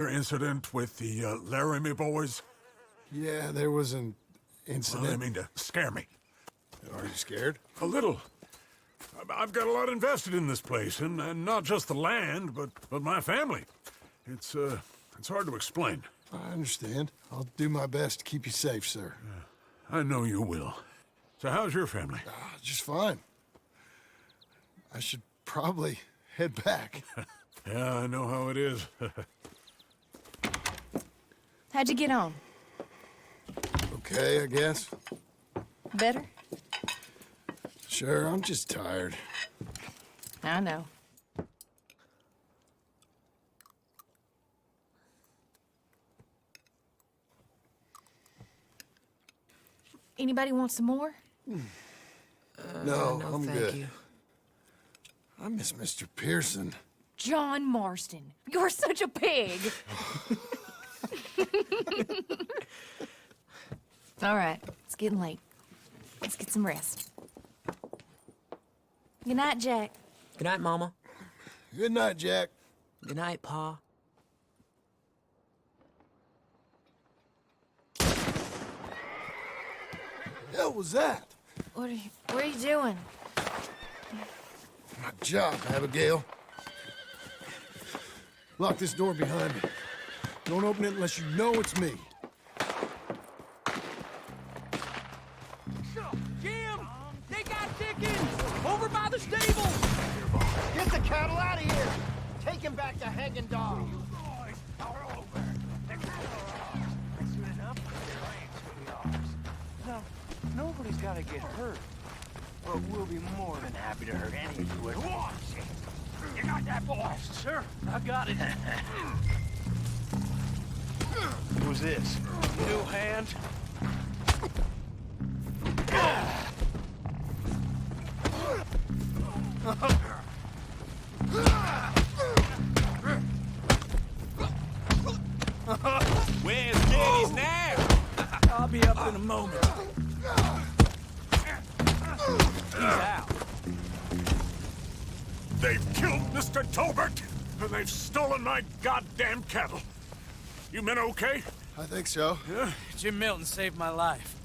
incident with the Laramie boys? Yeah, there was an incident. Well, I mean to scare me. Are you scared? A little. I've got a lot invested in this place, and not just the land, but my family. It's hard to explain. I understand. I'll do my best to keep you safe, sir. I know you will. So how's your family? Just fine. I should probably head back. Yeah, I know how it is. How'd you get on? Okay, I guess. Better? Sure, I'm just tired. I know. Anybody want some more? No, no, I'm thank good. you. I miss Mr. Pearson. John Marston, you're such a pig. All right, it's getting late. Let's get some rest. Good night, Jack. Good night, Mama. Good night, Jack. Good night, Pa. Hell was that? What are you doing? My job, Abigail. Lock this door behind me. Don't open it unless you know it's me. Jim! They got Dickens! Over by the stable! Get the cattle out of here! Take him back to hanging dog. No, nobody's gotta get hurt. But we'll be more than happy to hurt any of you at once. You got that, boss? Sir, I got it. Who's this? New hand? Where's Geddes now? I'll be up in a moment. He's out. They've killed Mr. Tolbert, and they've stolen my goddamn cattle. You men okay? I think so. Yeah? Jim Milton saved my life.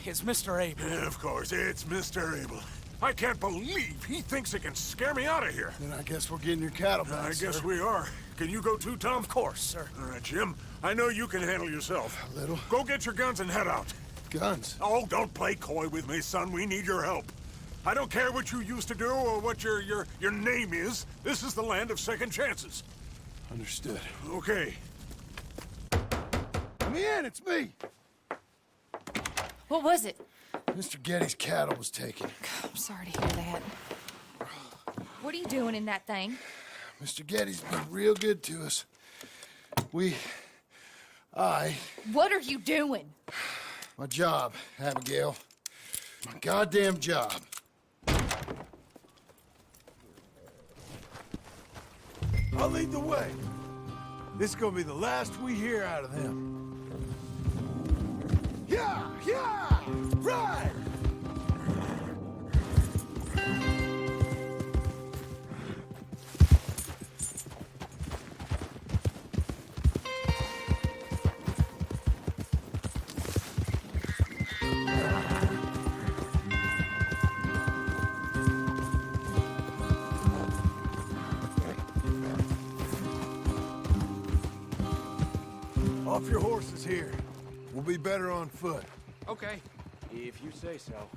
It's Mr. Abel. Yeah, of course, it's Mr. Abel. I can't believe he thinks he can scare me out of here. Then I guess we're getting your cattle back, I guess sir. we are. Can you go too, Tom? Of course, sir. All right, Jim. I know you can handle yourself. A little. Go get your guns and head out. Guns. Oh, don't play coy with me, son. We need your help. I don't care what you used to do or what your name is. This is the land of second chances. Understood. Okay. Let me in, it's me! What was it? Mr. Geddes' cattle was taken. I'm sorry to hear that. What are you doing in that thing? Mr. Geddes been real good to us. What are you doing? My job, Abigail. My goddamn job. I'll lead the way. This is gonna be the last we hear out of them. Yeah! Yeah! Right! Off your horses here. We'll be better on foot. Okay, if you say so.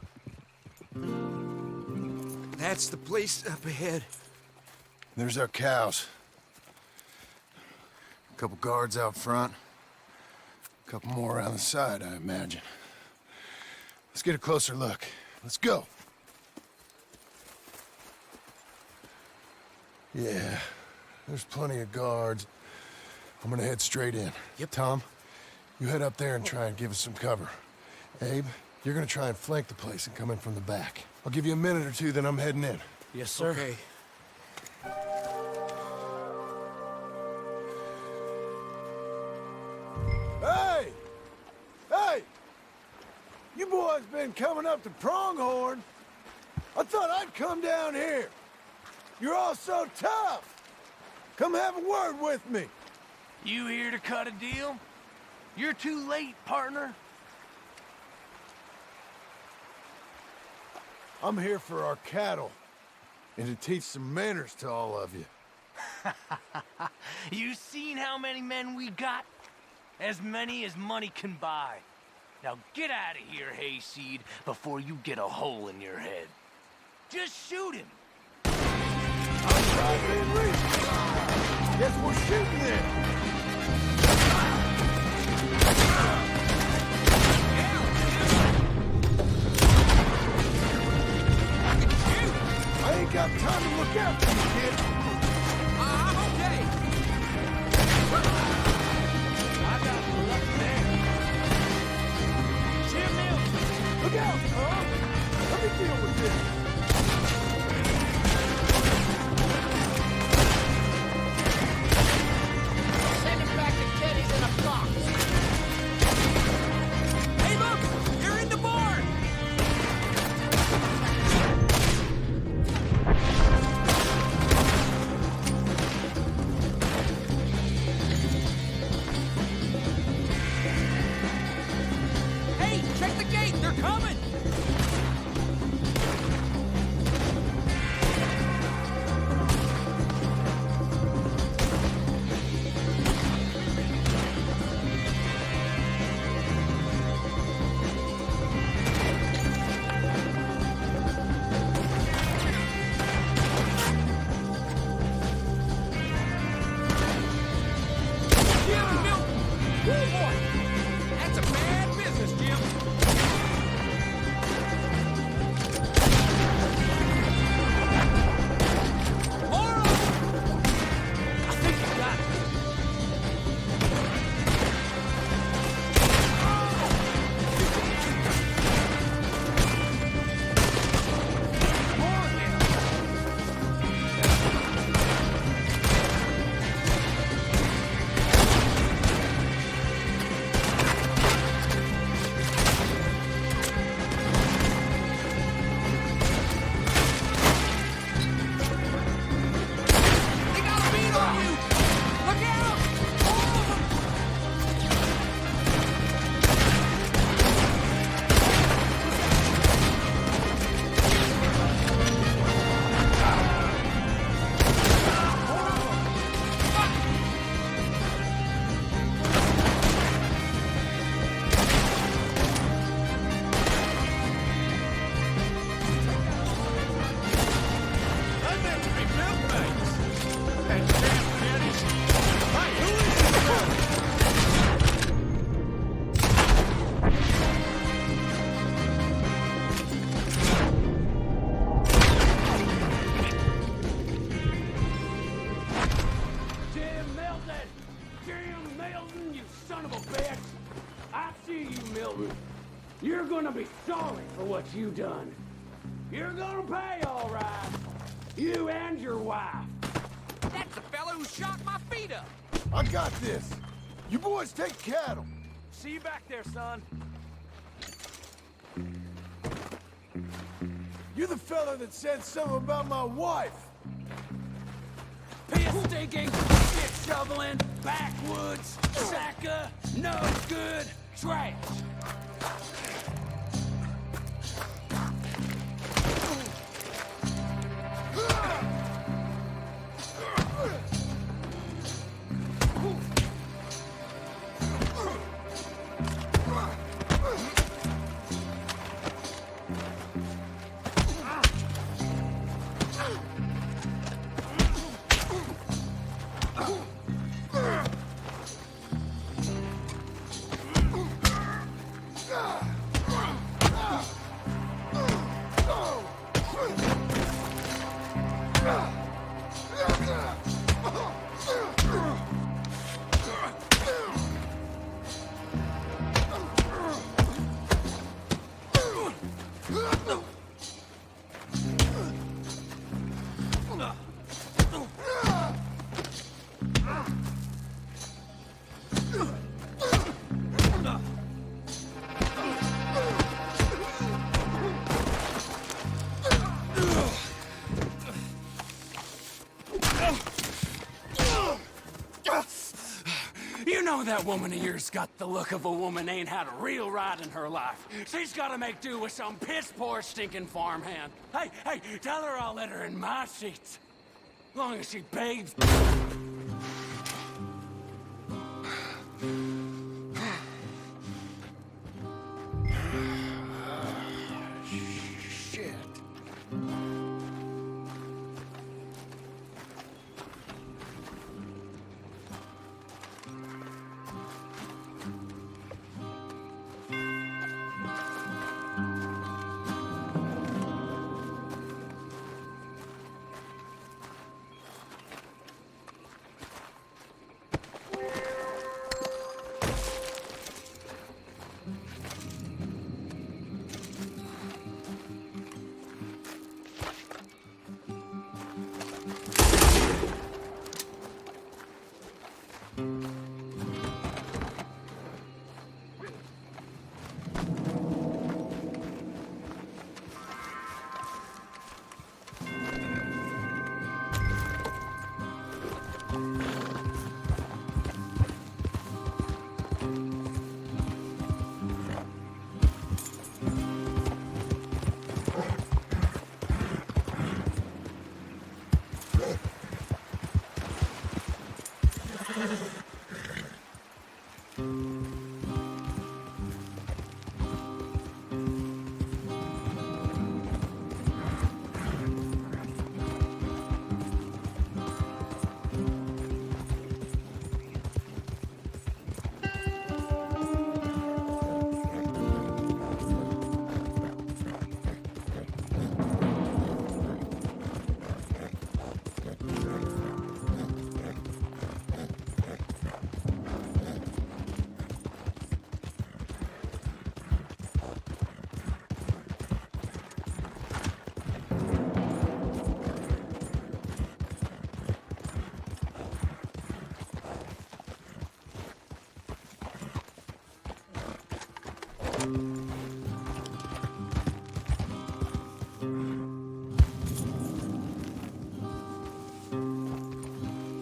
That's the place up ahead. There's our cows. A couple guards out front. A couple more around the side, I imagine. Let's get a closer look. Let's go. Yeah, there's plenty of guards. I'm gonna head straight in. Yep. Tom, you head up there and try and give us some cover. Abe, you're gonna try and flank the place and come in from the back. I'll give you a minute or two, then I'm heading in. Yes, sir. Okay. Hey! Hey! You boys been coming up to Pronghorn. I thought I'd come down here. You're all so tough. Come have a word with me. You here to cut a deal? You're too late, partner. I'm here for our cattle. And to teach some manners to all of you. You seen how many men we got? As many as money can buy. Now get out of here, Hayseed, before you get a hole in your head. Just shoot him. I'm driving in reach. Guess we're shooting then. I ain't got time to look out for you, kid. I'm okay. I got luck there. Jim Mills. Look out, Tom. Let me deal with this. Send him back to Teddy's in a box. Hey, look! You're in the barn! Hey, check the gate! They're coming! Jim Milton! Oh boy! That's a bad business, Jim! More of 'em! I think you got it. More of them! They got a beat on you! Look out! All of 'em! I meant to be milkmaids! And damn pennies! Hey, who is this? Jim Milton! Jim Milton, you son of a bitch! I see you, Milton. You're gonna be sorry for what you done. You're gonna pay, all right. You and your wife. That's the fellow who shot my feet up! I got this. You boys take cattle. See you back there, son. You're the fella that said something about my wife. Piss stinking, shit shoveling, backwoods, sacker, no good, trash. Ah! You know that woman of yours got the look of a woman ain't had a real ride in her life. She's gotta make do with some piss-poor stinking farmhand. Hey, tell her I'll let her in my seats. Long as she pays. Shit.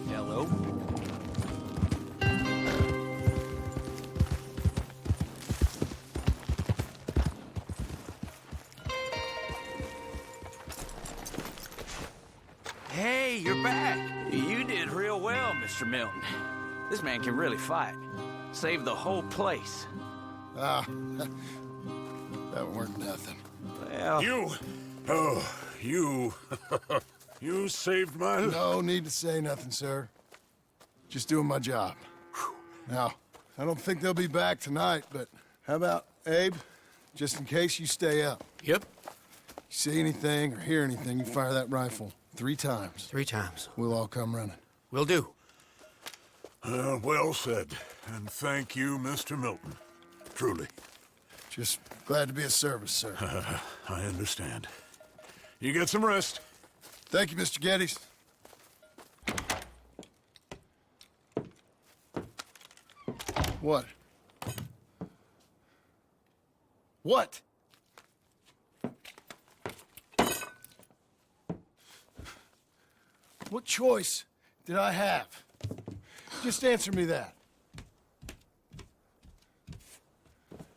Hello? Hey, you're back. You did real well, Mr. Milton. This man can really fight. Saved the whole place. Ah, that weren't nothing. Well, You you saved my life. No need to say nothing, sir. Just doing my job. Now, I don't think they'll be back tonight, but how about Abe? Just in case you stay up. Yep. See anything or hear anything, you fire that rifle 3 times. 3 times. We'll all come running. Will do. Well said. And thank you, Mr. Milton. Truly. Just glad to be of service, sir. I understand. You get some rest. Thank you, Mr. Geddes. What? What? What choice did I have? Just answer me that.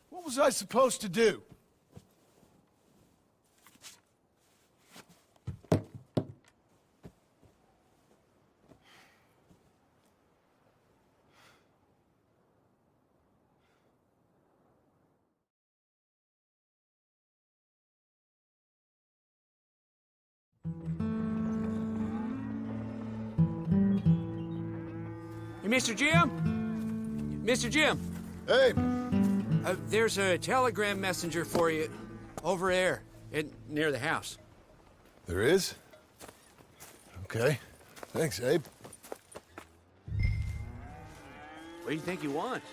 What was I supposed to do? Hey, Mr. Jim? Mr. Jim, Hey, there's a telegram messenger for you over there near the house. there is? Okay. Thanks, Abe. What do you think he wants?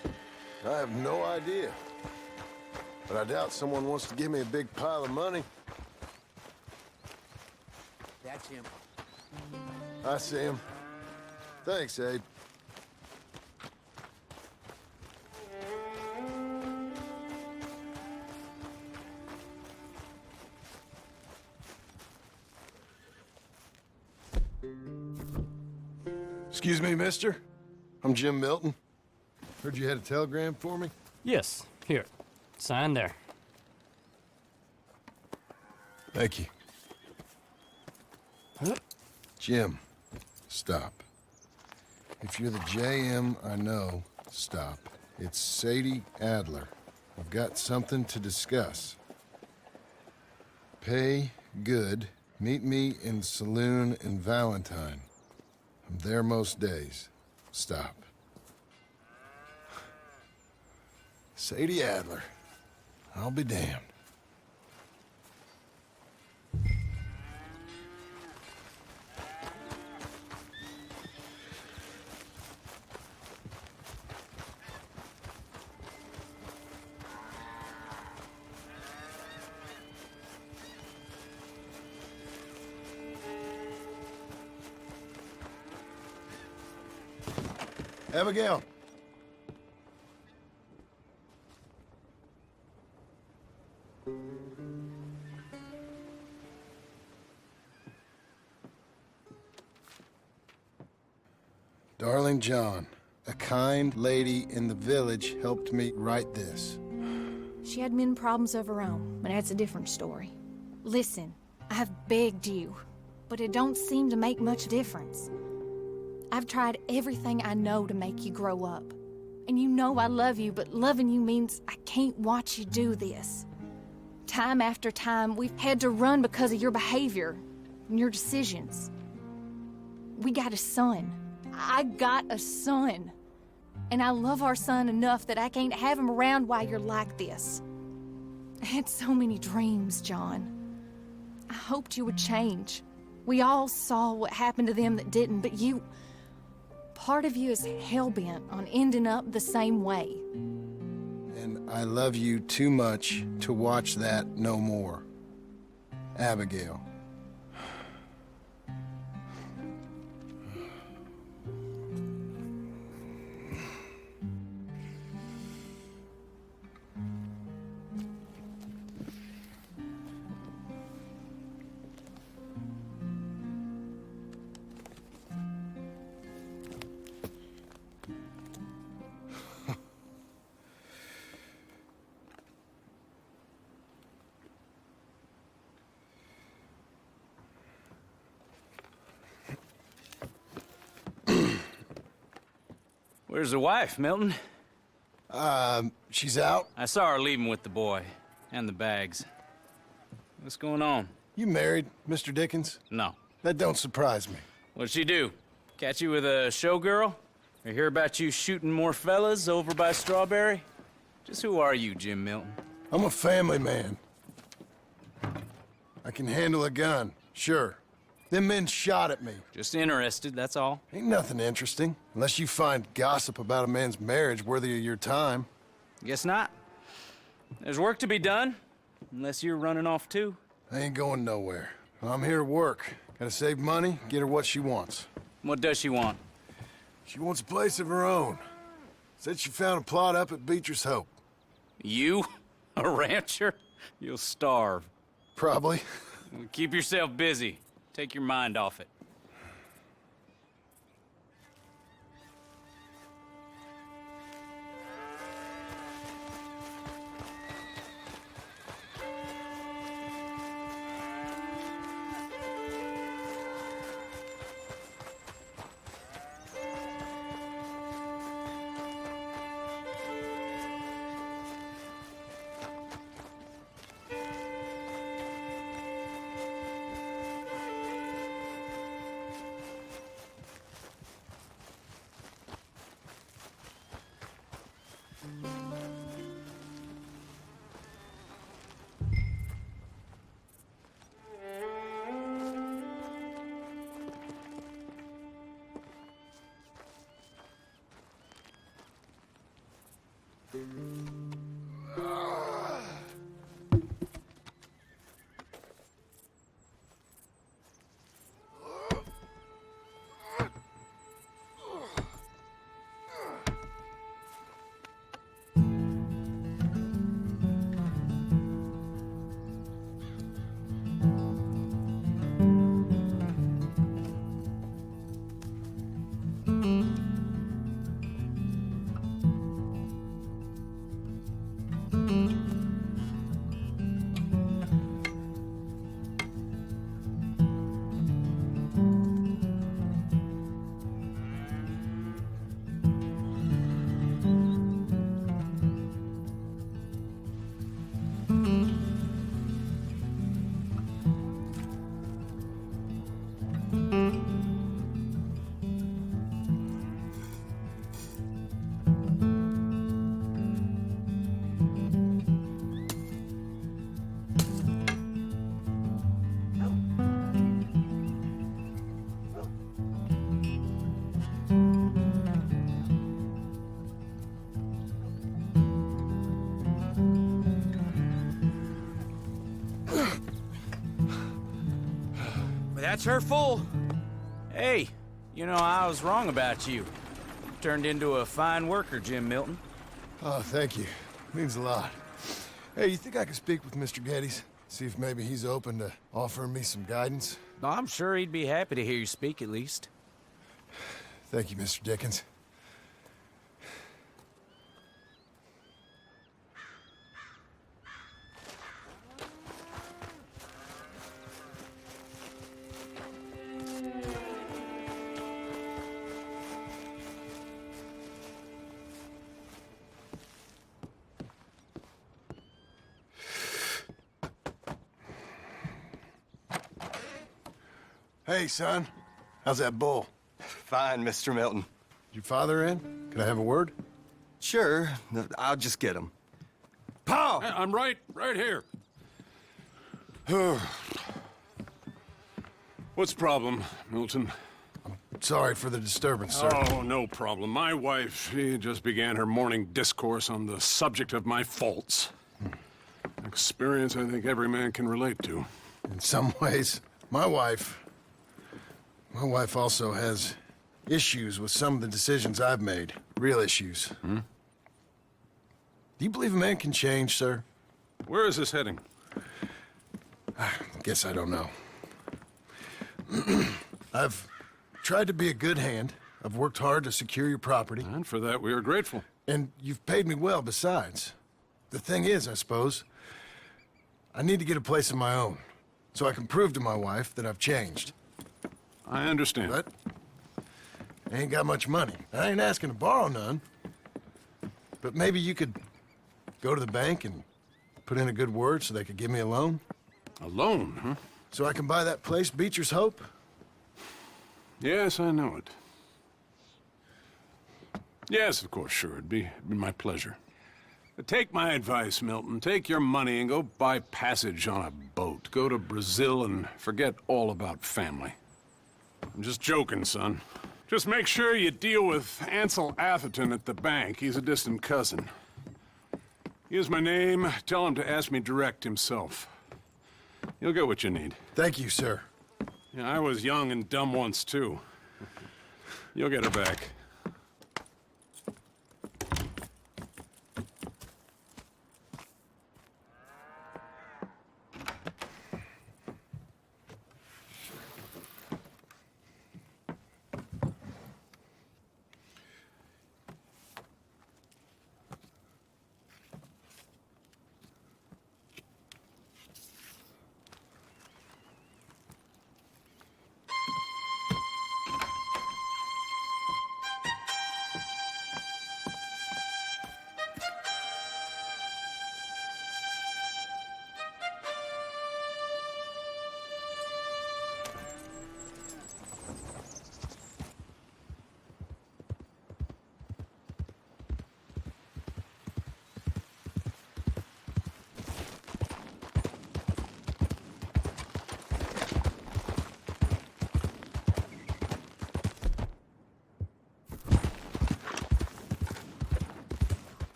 I have no idea. But I doubt someone wants to give me a big pile of money. That's him. I see him. Thanks, Abe. Excuse me, mister. I'm Jim Milton. Heard you had a telegram for me? Yes, here. Sign there. Thank you. Jim, stop. If you're the JM I know, stop. It's Sadie Adler. I've got something to discuss. Pay good. Meet me in Saloon in Valentine. I'm there most days. Stop. Sadie Adler. I'll be damned. Abigail. Darling John, a kind lady in the village helped me write this. She had men problems of her own, but that's a different story. Listen, I've begged you, but it don't seem to make much difference. I've tried everything I know to make you grow up. And you know I love you, but loving you means I can't watch you do this. Time after time, we've had to run because of your behavior and your decisions. We got a son. I got a son. And I love our son enough that I can't have him around while you're like this. I had so many dreams, John. I hoped you would change. We all saw what happened to them that didn't, but you... Part of you is hell-bent on ending up the same way. And I love you too much to watch that no more. Abigail. Where's the wife, Milton? She's out. I saw her leaving with the boy. And the bags. What's going on? You married, Mr. Dickens? No. That don't surprise me. What'd she do? Catch you with a showgirl? Or hear about you shooting more fellas over by Strawberry? Just who are you, Jim Milton? I'm a family man. I can handle a gun, sure. Them men shot at me. Just interested, that's all. Ain't nothing interesting, unless you find gossip about a man's marriage worthy of your time. Guess not. There's work to be done, unless you're running off too. I ain't going nowhere. I'm here to work. Gotta save money, get her what she wants. What does she want? She wants a place of her own. Said she found a plot up at Beecher's Hope. You? A rancher? You'll starve. Probably. Keep yourself busy. Take your mind off it. That's her full. Hey, you know, I was wrong about you. Turned into a fine worker, Jim Milton. Oh, thank you. Means a lot. Hey, you think I could speak with Mr. Geddes? See if maybe he's open to offering me some guidance? I'm sure he'd be happy to hear you speak, at least. Thank you, Mr. Dickens. Hey, son. How's that bull? Fine, Mr. Milton. Your father in? Can I have a word? Sure, I'll just get him. Pa! I'm right here. What's the problem, Milton? Sorry for the disturbance, sir. Oh, no problem. My wife, she just began her morning discourse on the subject of my faults. Experience I think every man can relate to. In some ways, my wife also has issues with some of the decisions I've made. Real issues. Hmm? Do you believe a man can change, sir? Where is this heading? Guess I don't know. I've tried to be a good hand. I've worked hard to secure your property. And for that, we are grateful. And you've paid me well besides. The thing is, I suppose, I need to get a place of my own, so I can prove to my wife that I've changed. I understand. But I ain't got much money. I ain't asking to borrow none. But maybe you could go to the bank and put in a good word so they could give me a loan? A loan, huh? So I can buy that place, Beecher's Hope? Yes, I know it. Yes, of course, sure. It'd be my pleasure. But take my advice, Milton. Take your money and go buy passage on a boat. Go to Brazil and forget all about family. I'm just joking, son. Just make sure you deal with Ansel Atherton at the bank. He's a distant cousin. Here's my name. Tell him to ask me direct himself. You'll get what you need. Thank you, sir. Yeah, I was young and dumb once, too. You'll get her back.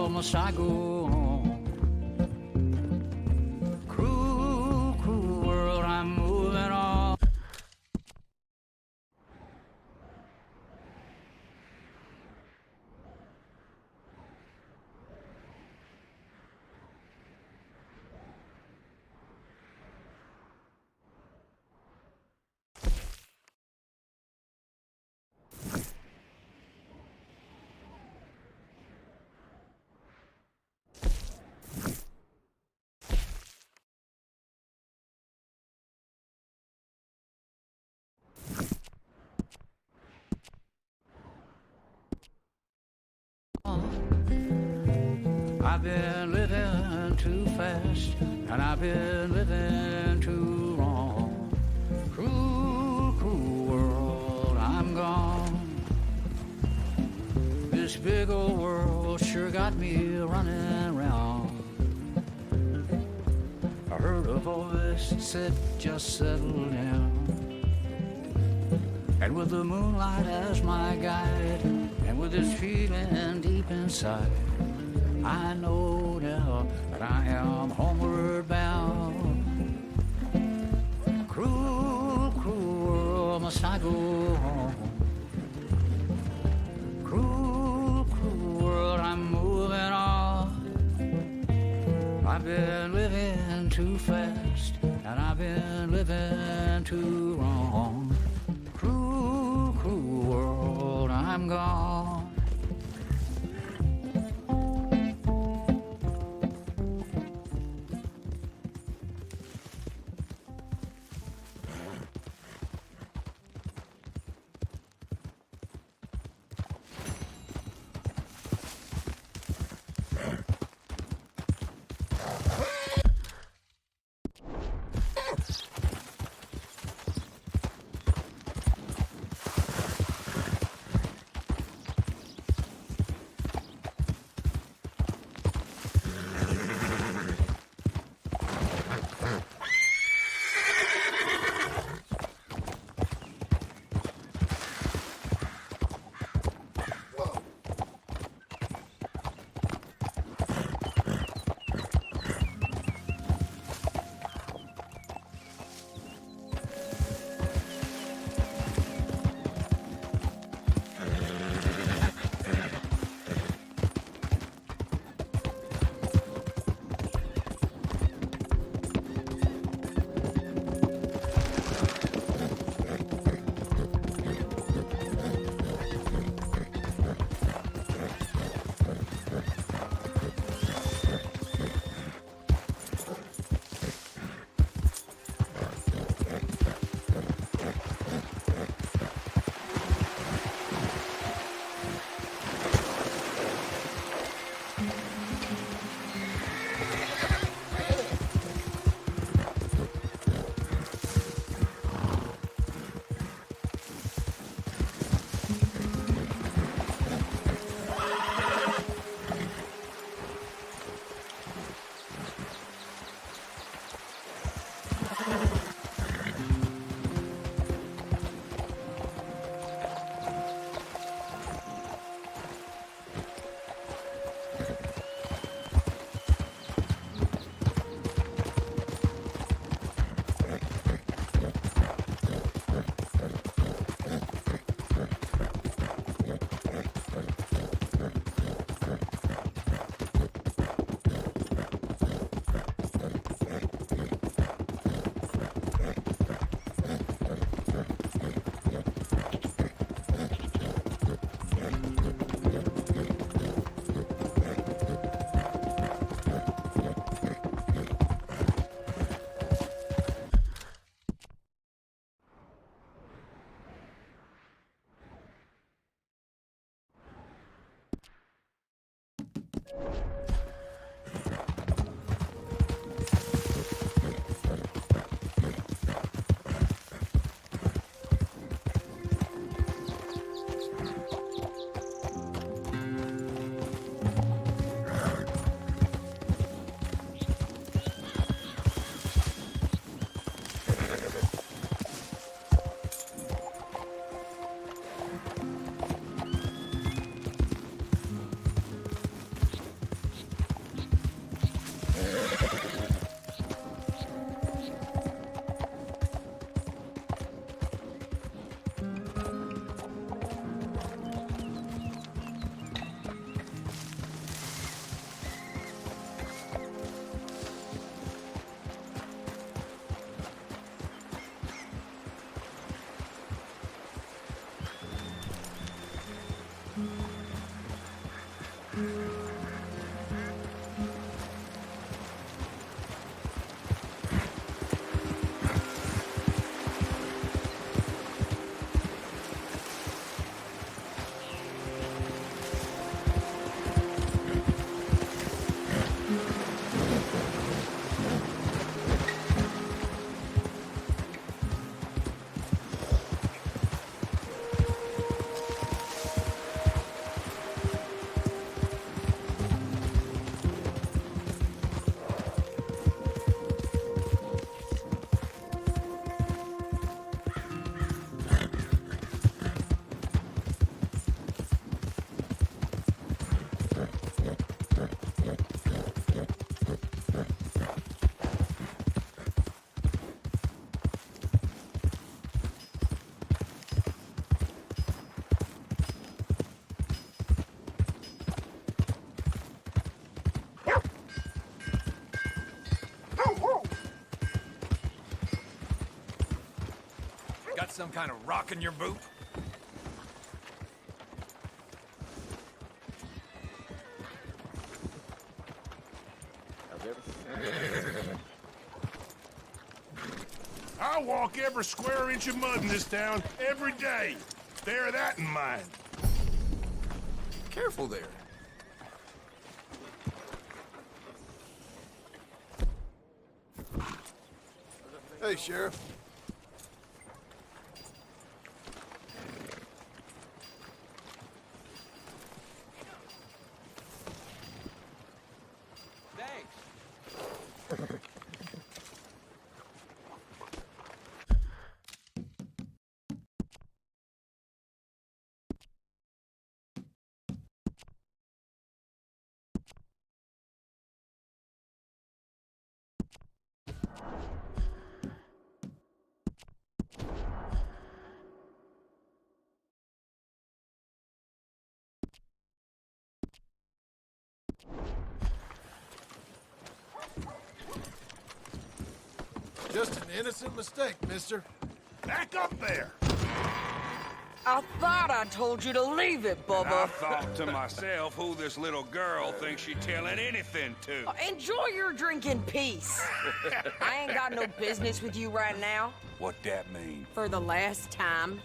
Must I go on? Cruel, cruel world, I'm moving on. I've been living too fast, and I've been living too wrong. Cruel, cruel world, I'm gone. This big old world sure got me running round. I heard a voice that said, just settle down. And with the moonlight as my guide, and and with this feeling deep inside, I know now that I am homeward bound. Cruel, cruel world, must I go home? Cruel, cruel world, I'm moving on. I've been living too fast, and I've been living too wrong. Cruel, cruel world, I'm gone. Got some kind of rock in your boot? I walk every square inch of mud in this town every day. Bear that in mind. Careful there. Hey, Sheriff. Just an innocent mistake, mister. Back up there! I thought I told you to leave it, Bubba. I thought to myself who this little girl thinks she's telling anything to. Enjoy your drink in peace. I ain't got no business with you right now. What that mean? For the last time,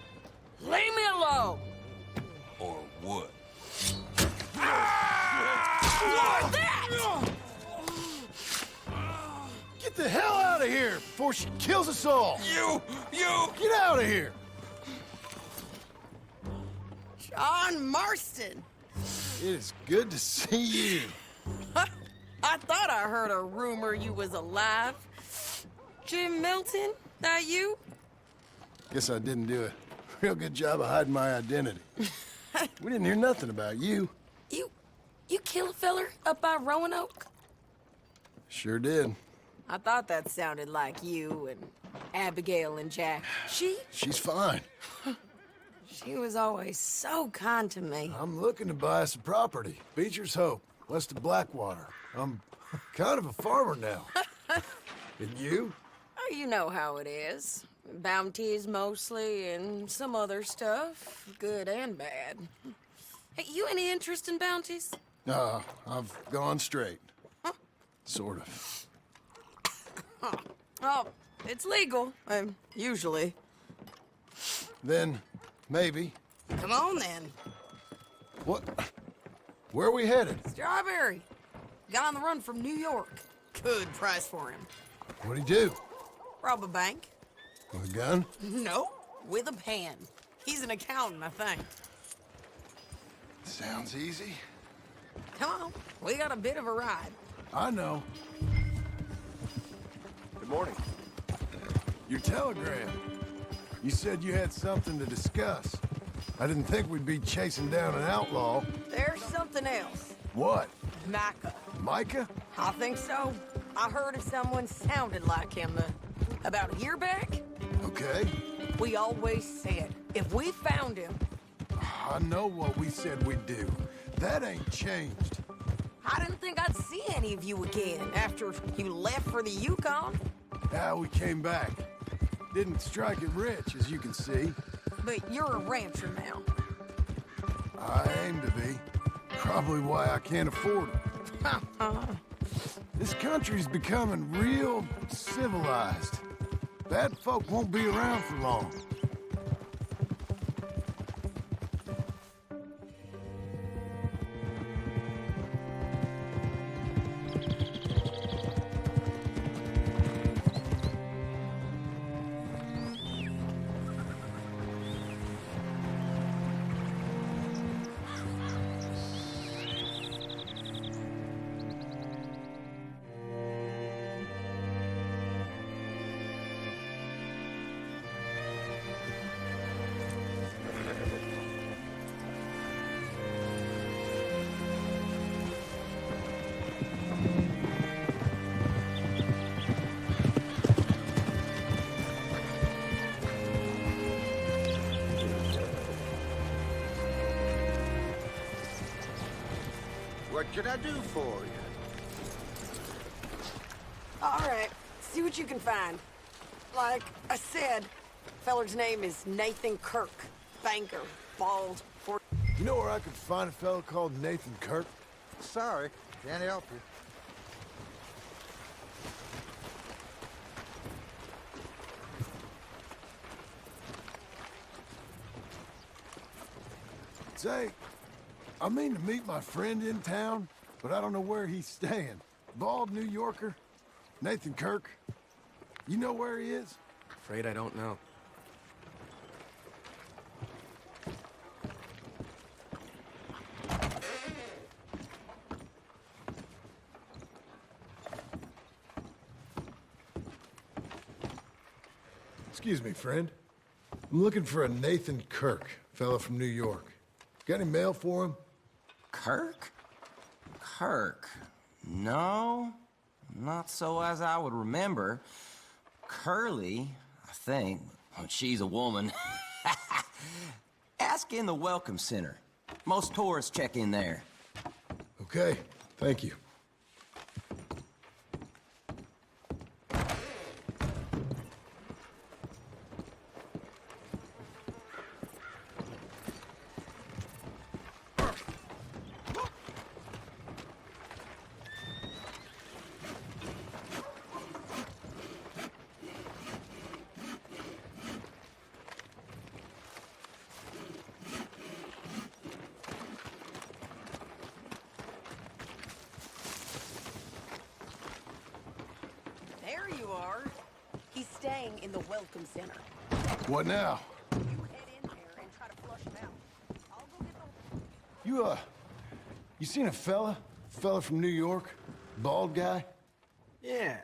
leave me alone. Or what? What's that? Get the hell out of here before she kills us all! You! Get out of here! John Marston. It is good to see you. I thought I heard a rumor you was alive. Jim Milton, that you? Guess I didn't do a real good job of hiding my identity. We didn't hear nothing about you. You kill a feller up by Roanoke? Sure did. I thought that sounded like you and Abigail and Jack. She's fine. She was always so kind to me. I'm looking to buy some property. Beecher's Hope, west of Blackwater. I'm kind of a farmer now. And you? Oh, you know how it is. Bounties mostly, and some other stuff, good and bad. Hey, you any interest in bounties? I've gone straight. Sort of. Oh, it's legal, usually. Then, maybe. Come on, then. What? Where are we headed? Strawberry. Got on the run from New York. Good price for him. What'd he do? Rob a bank. With a gun? No, with a pen. He's an accountant, I think. Sounds easy. Come on, we got a bit of a ride. I know. Good morning. Your telegram. You said you had something to discuss. I didn't think we'd be chasing down an outlaw. There's something else. What? Micah. Micah? I think so. I heard of someone sounded like him about a year back. Okay. We always said, if we found him... I know what we said we'd do. That ain't changed. I didn't think I'd see any of you again after you left for the Yukon. Yeah, we came back. Didn't strike it rich, as you can see. But you're a rancher now. I aim to be. Probably why I can't afford it. This country's becoming real civilized. Bad folk won't be around for long. What can I do for you? All right, see what you can find. Like I said, Feller's name is Nathan Kirk. Banker. Bald. You know where I could find a fella called Nathan Kirk? Sorry, can't help you. Say, I mean to meet my friend in town, but I don't know where he's staying. Bald New Yorker, Nathan Kirk. You know where he is? Afraid I don't know. Excuse me, friend. I'm looking for a Nathan Kirk, fella from New York. Got any mail for him? Kirk? Kirk? No, not so as I would remember. Curly, I think. Well, she's a woman. Ask in the Welcome Center. Most tourists check in there. Okay, thank you. There you are. He's staying in the Welcome Center. What now? You head in there and try to flush him out. I'll go get the... You seen a fella? Fella from New York? Bald guy? Yeah.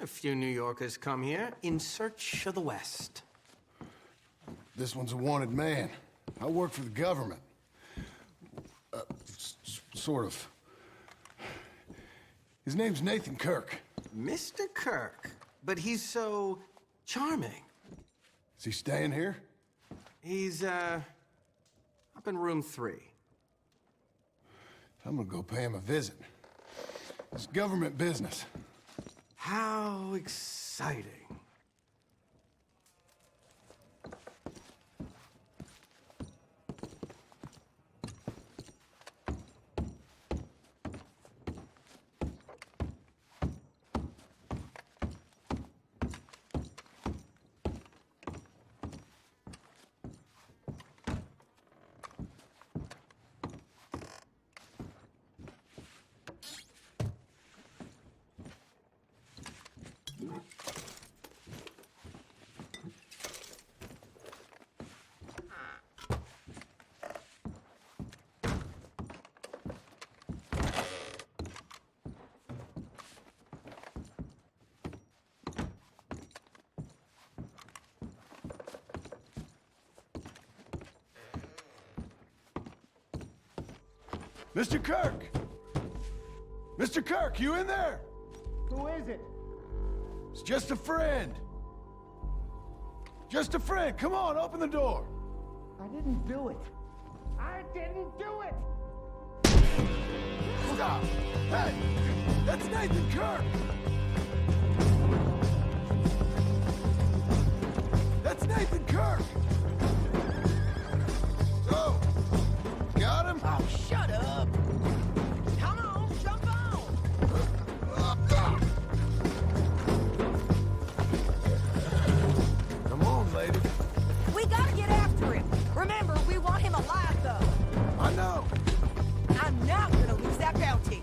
A few New Yorkers come here in search of the West. This one's a wanted man. I work for the government. Sort of. His name's Nathan Kirk. Mr. Kirk, but he's so charming. Is he staying here? He's, up in room 3. I'm gonna go pay him a visit. It's government business. How exciting. Mr. Kirk! Mr. Kirk, you in there? Who is it? It's just a friend. Just a friend. Come on, open the door. I didn't do it. I didn't do it! Stop! Hey! That's Nathan Kirk! That's Nathan Kirk! So, got him? Oh, shut up! Come on, jump on! Come on, lady. We gotta get after him. Remember, we want him alive, though. I know. I'm not gonna lose that bounty.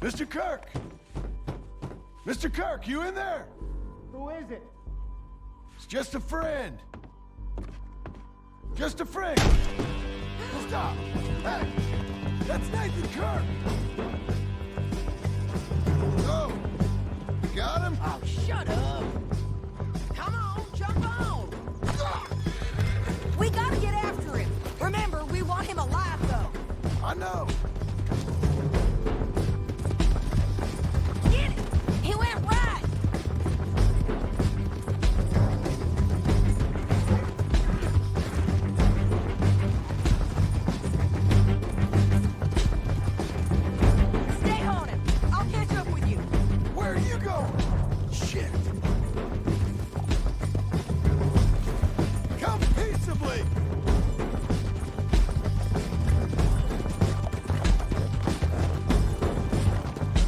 Mr. Kirk! Mr. Kirk, you in there? Who is it? It's just a friend. Just a friend. Stop! Hey! That's Nathan Kirk! Oh! You got him? Oh, shut up! Come on, jump on! We gotta get after him. Remember, we want him alive, though. I know. Get it! He went right! Stay on him. I'll catch up with you. Where are you going? Shit! Come peaceably!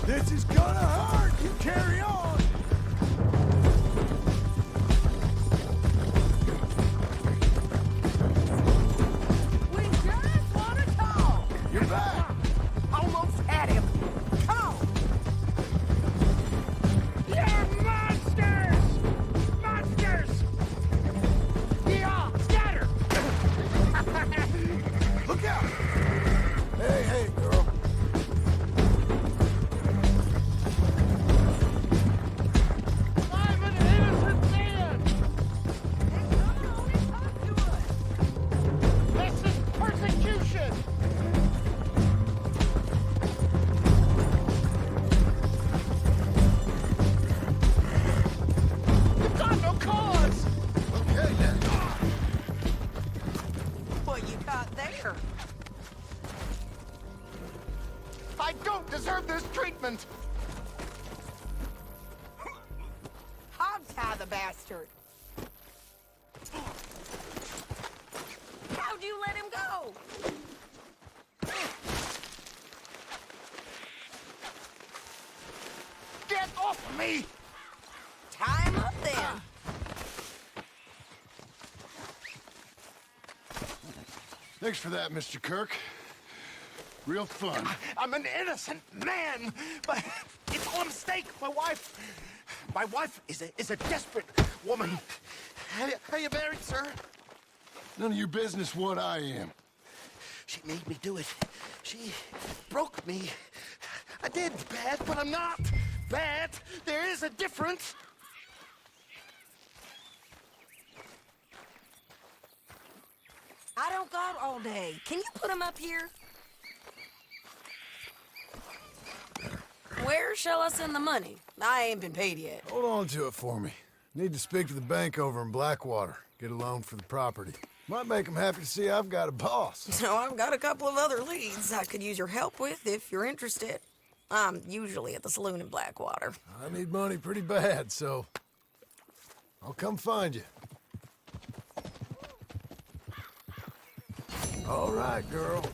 This is gonna hurt! You carry on! We just want to talk. You're back! Almost had him. Come on. You're monsters! Monsters! Yeah, scatter! Look out! Hey, hey, girl. I'm an innocent man! This is persecution! You've got no cause! Okay, then. What you got there? I don't deserve this treatment! Hog-tie the bastard. How'd you let him go? Get off of me! Tie him up then. Thanks for that, Mr. Kirk. Real fun. I'm an innocent man, but it's all a mistake. My wife is a desperate woman. Are you married, sir? None of your business what I am. She made me do it. She broke me. I did bad, but I'm not bad. There is a difference. I don't got all day. Can you put him up here? Where shall I send the money? I ain't been paid yet. Hold on to it for me. Need to speak to the bank over in Blackwater. Get a loan for the property. Might make them happy to see I've got a boss. So I've got a couple of other leads I could use your help with if you're interested. I'm usually at the saloon in Blackwater. I need money pretty bad, so I'll come find you. All right, girl.